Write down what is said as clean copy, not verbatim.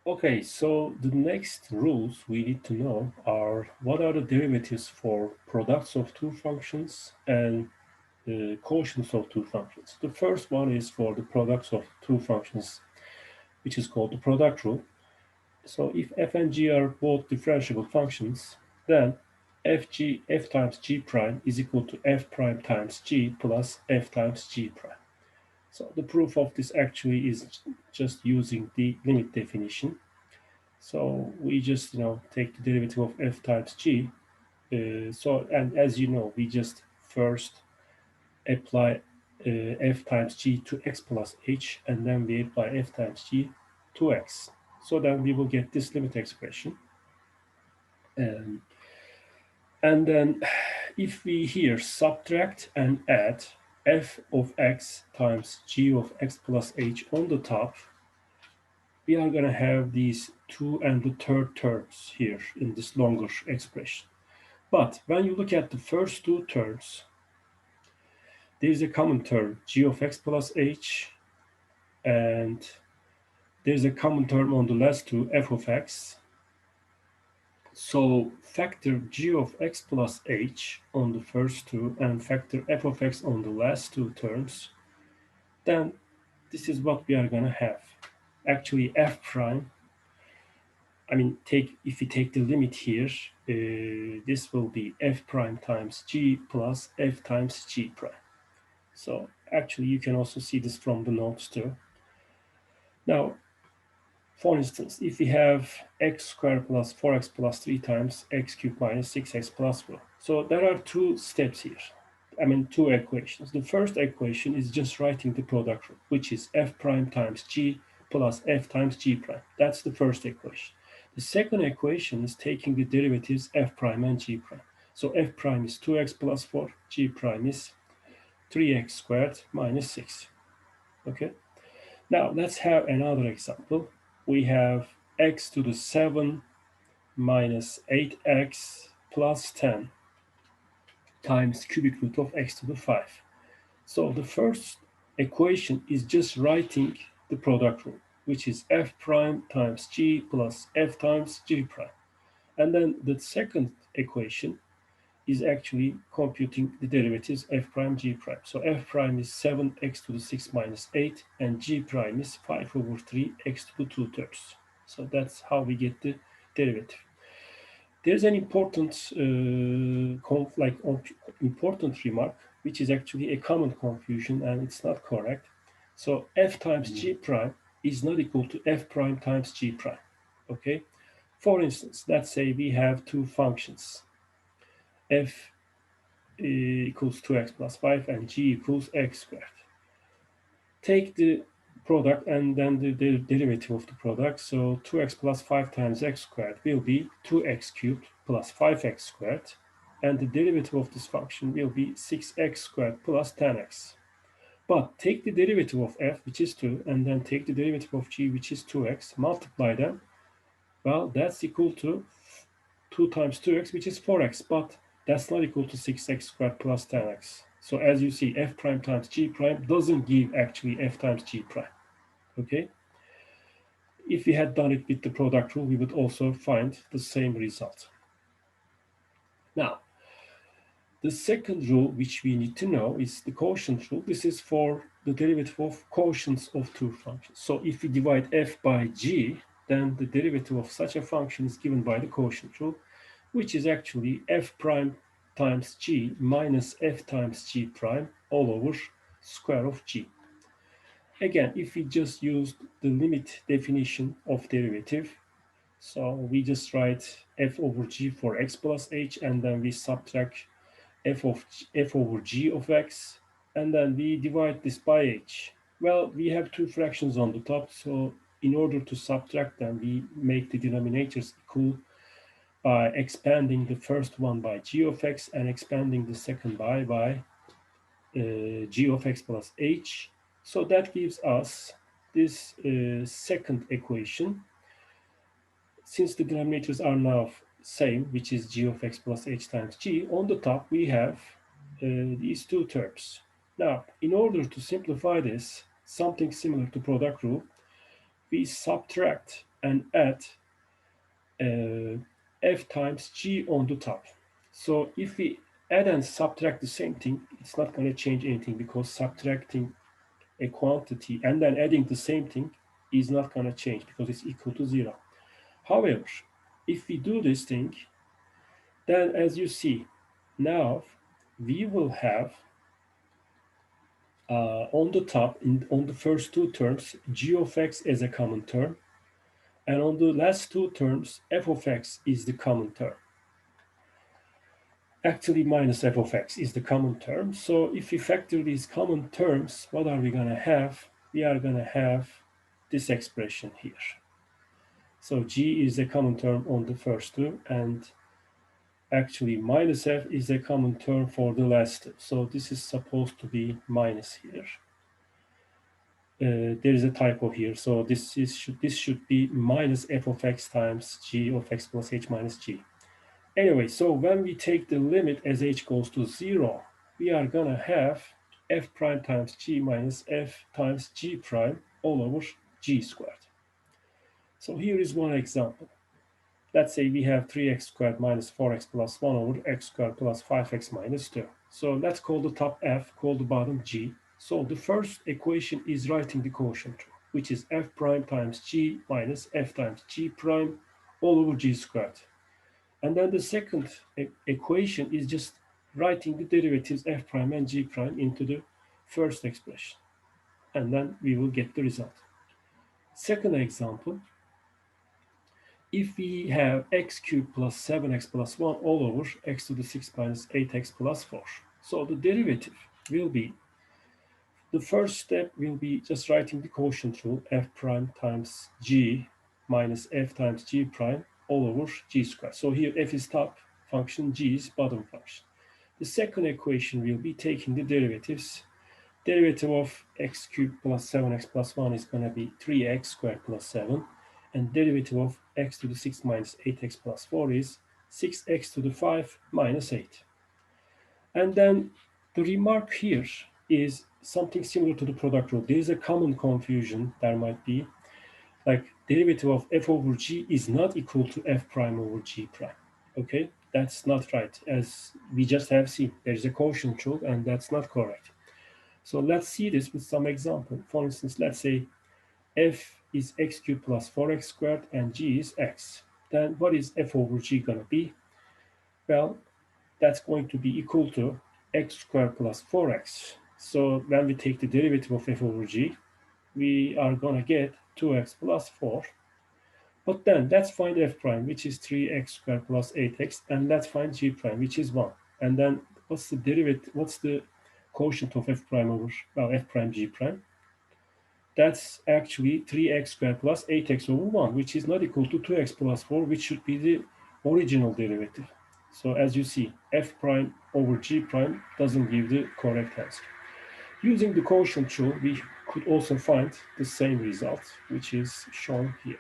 Okay, so the next rules we need to know are what are the derivatives for products of two functions and quotients of two functions. The first one is for the products of two functions, which is called the product rule. So if f and g are both differentiable functions, then f times g prime is equal to f prime times g plus f times g prime. So the proof of this actually is just using the limit definition. So we just take the derivative of f times g. And as you know, we just first apply f times g to x plus h, and then we apply f times g to x. So then we will get this limit expression. Um, and then if we here subtract and add f of x times g of x plus h on the top, we are going to have these two and the third terms here in this longer expression. But when you look at the first two terms, there is a common term, g of x plus h, and there's a common term on the last two, f of x. So factor g of x plus h on the first two and factor f of x on the last two terms, then this is what we are going to have. Actually, f prime, if we take the limit here, this will be f prime times g plus f times g prime. So actually, you can also see this from the notes too. Now, for instance, if we have x squared plus 4x plus 3 times x cubed minus 6x plus 4. So there are two steps here. Two equations. The first equation is just writing the product rule, which is f prime times g plus f times g prime. That's the first equation. The second equation is taking the derivatives f prime and g prime. So f prime is 2x plus 4, g prime is 3x squared minus 6. Okay. Now let's have another example. We have x to the 7 minus 8x plus 10 times cubic root of x to the 5. So the first equation is just writing the product rule, which is f prime times g plus f times g prime. And then the second equation is actually computing the derivatives f prime g prime. So f prime is 7x to the 6 minus 8, and g prime is 5 over 3 x to the 2 thirds. So that's how we get the derivative. There's an important important remark, which is actually a common confusion, and it's not correct. So f times g prime is not equal to f prime times g prime. Okay. For instance, let's say we have two functions, f equals 2x plus 5 and g equals x squared. Take the product and then the derivative of the product. So 2x plus 5 times x squared will be 2x cubed plus 5x squared. And the derivative of this function will be 6x squared plus 10x. But take the derivative of f, which is 2, and then take the derivative of g, which is 2x, multiply them. Well, that's equal to 2 times 2x, which is 4x, but that's not equal to 6x squared plus 10x. So as you see, f prime times g prime doesn't give actually f times g prime. Okay? If we had done it with the product rule, we would also find the same result. Now, the second rule which we need to know is the quotient rule. This is for the derivative of quotients of two functions. So if we divide f by g, then the derivative of such a function is given by the quotient rule, which is actually f prime times g minus f times g prime all over square of g. Again, if we just use the limit definition of derivative, so we just write f over g for x plus h, and then we subtract f over g of x, and then we divide this by h. Well, we have two fractions on the top, so in order to subtract them, we make the denominators equal by expanding the first one by g of x and expanding the second by g of x plus h. So that gives us this second equation. Since the denominators are now same, which is g of x plus h times g, on the top we have these two terms. Now, in order to simplify this, something similar to product rule, we subtract and add f times g on the top. So if we add and subtract the same thing, it's not going to change anything, because subtracting a quantity and then adding the same thing is not going to change because it's equal to 0. However, if we do this thing, then as you see, now we will have on the top, on the first two terms, g of x as a common term, and on the last two terms, f of x is the common term. Actually, minus f of x is the common term. So if we factor these common terms, what are we going to have? We are going to have this expression here. So g is a common term on the first two, and actually minus f is a common term for the last two. So this is supposed to be minus here. There is a typo here, so this should be minus f of x times g of x plus h minus g. Anyway, so when we take the limit as h goes to 0, we are gonna have f prime times g minus f times g prime all over g squared. So here is one example. Let's say we have 3x squared minus 4x plus 1 over x squared plus 5x minus 2. So let's call the top f, call the bottom g. So the first equation is writing the quotient rule, which is f prime times g minus f times g prime all over g squared. And then the second equation is just writing the derivatives f prime and g prime into the first expression. And then we will get the result. Second example, if we have x cubed plus 7x plus 1 all over x to the 6 minus 8x plus 4. So the derivative will be, the first step will be just writing the quotient rule, f prime times g minus f times g prime all over g squared. So here f is top function, g is bottom function. The second equation will be taking the derivatives. Derivative of x cubed plus 7x plus 1 is going to be 3x squared plus 7. And derivative of x to the 6 minus 8x plus 4 is 6x to the 5 minus 8. And then the remark here is something similar to the product rule. There is a common confusion there might be, like derivative of f over g is not equal to f prime over g prime. Okay, that's not right. As we just have seen, there's a quotient rule, and that's not correct. So let's see this with some example. For instance, let's say f is x cubed plus 4x squared and g is x. Then what is f over g going to be? Well, that's going to be equal to x squared plus 4x. So when we take the derivative of f over g, we are going to get 2x plus 4. But then let's find f prime, which is 3x squared plus 8x, and let's find g prime, which is 1. And then what's the derivative? What's the quotient of f prime over, well, f prime g prime? That's actually 3x squared plus 8x over 1, which is not equal to 2x plus 4, which should be the original derivative. So as you see, f prime over g prime doesn't give the correct answer. Using the quotient rule, we could also find the same result, which is shown here.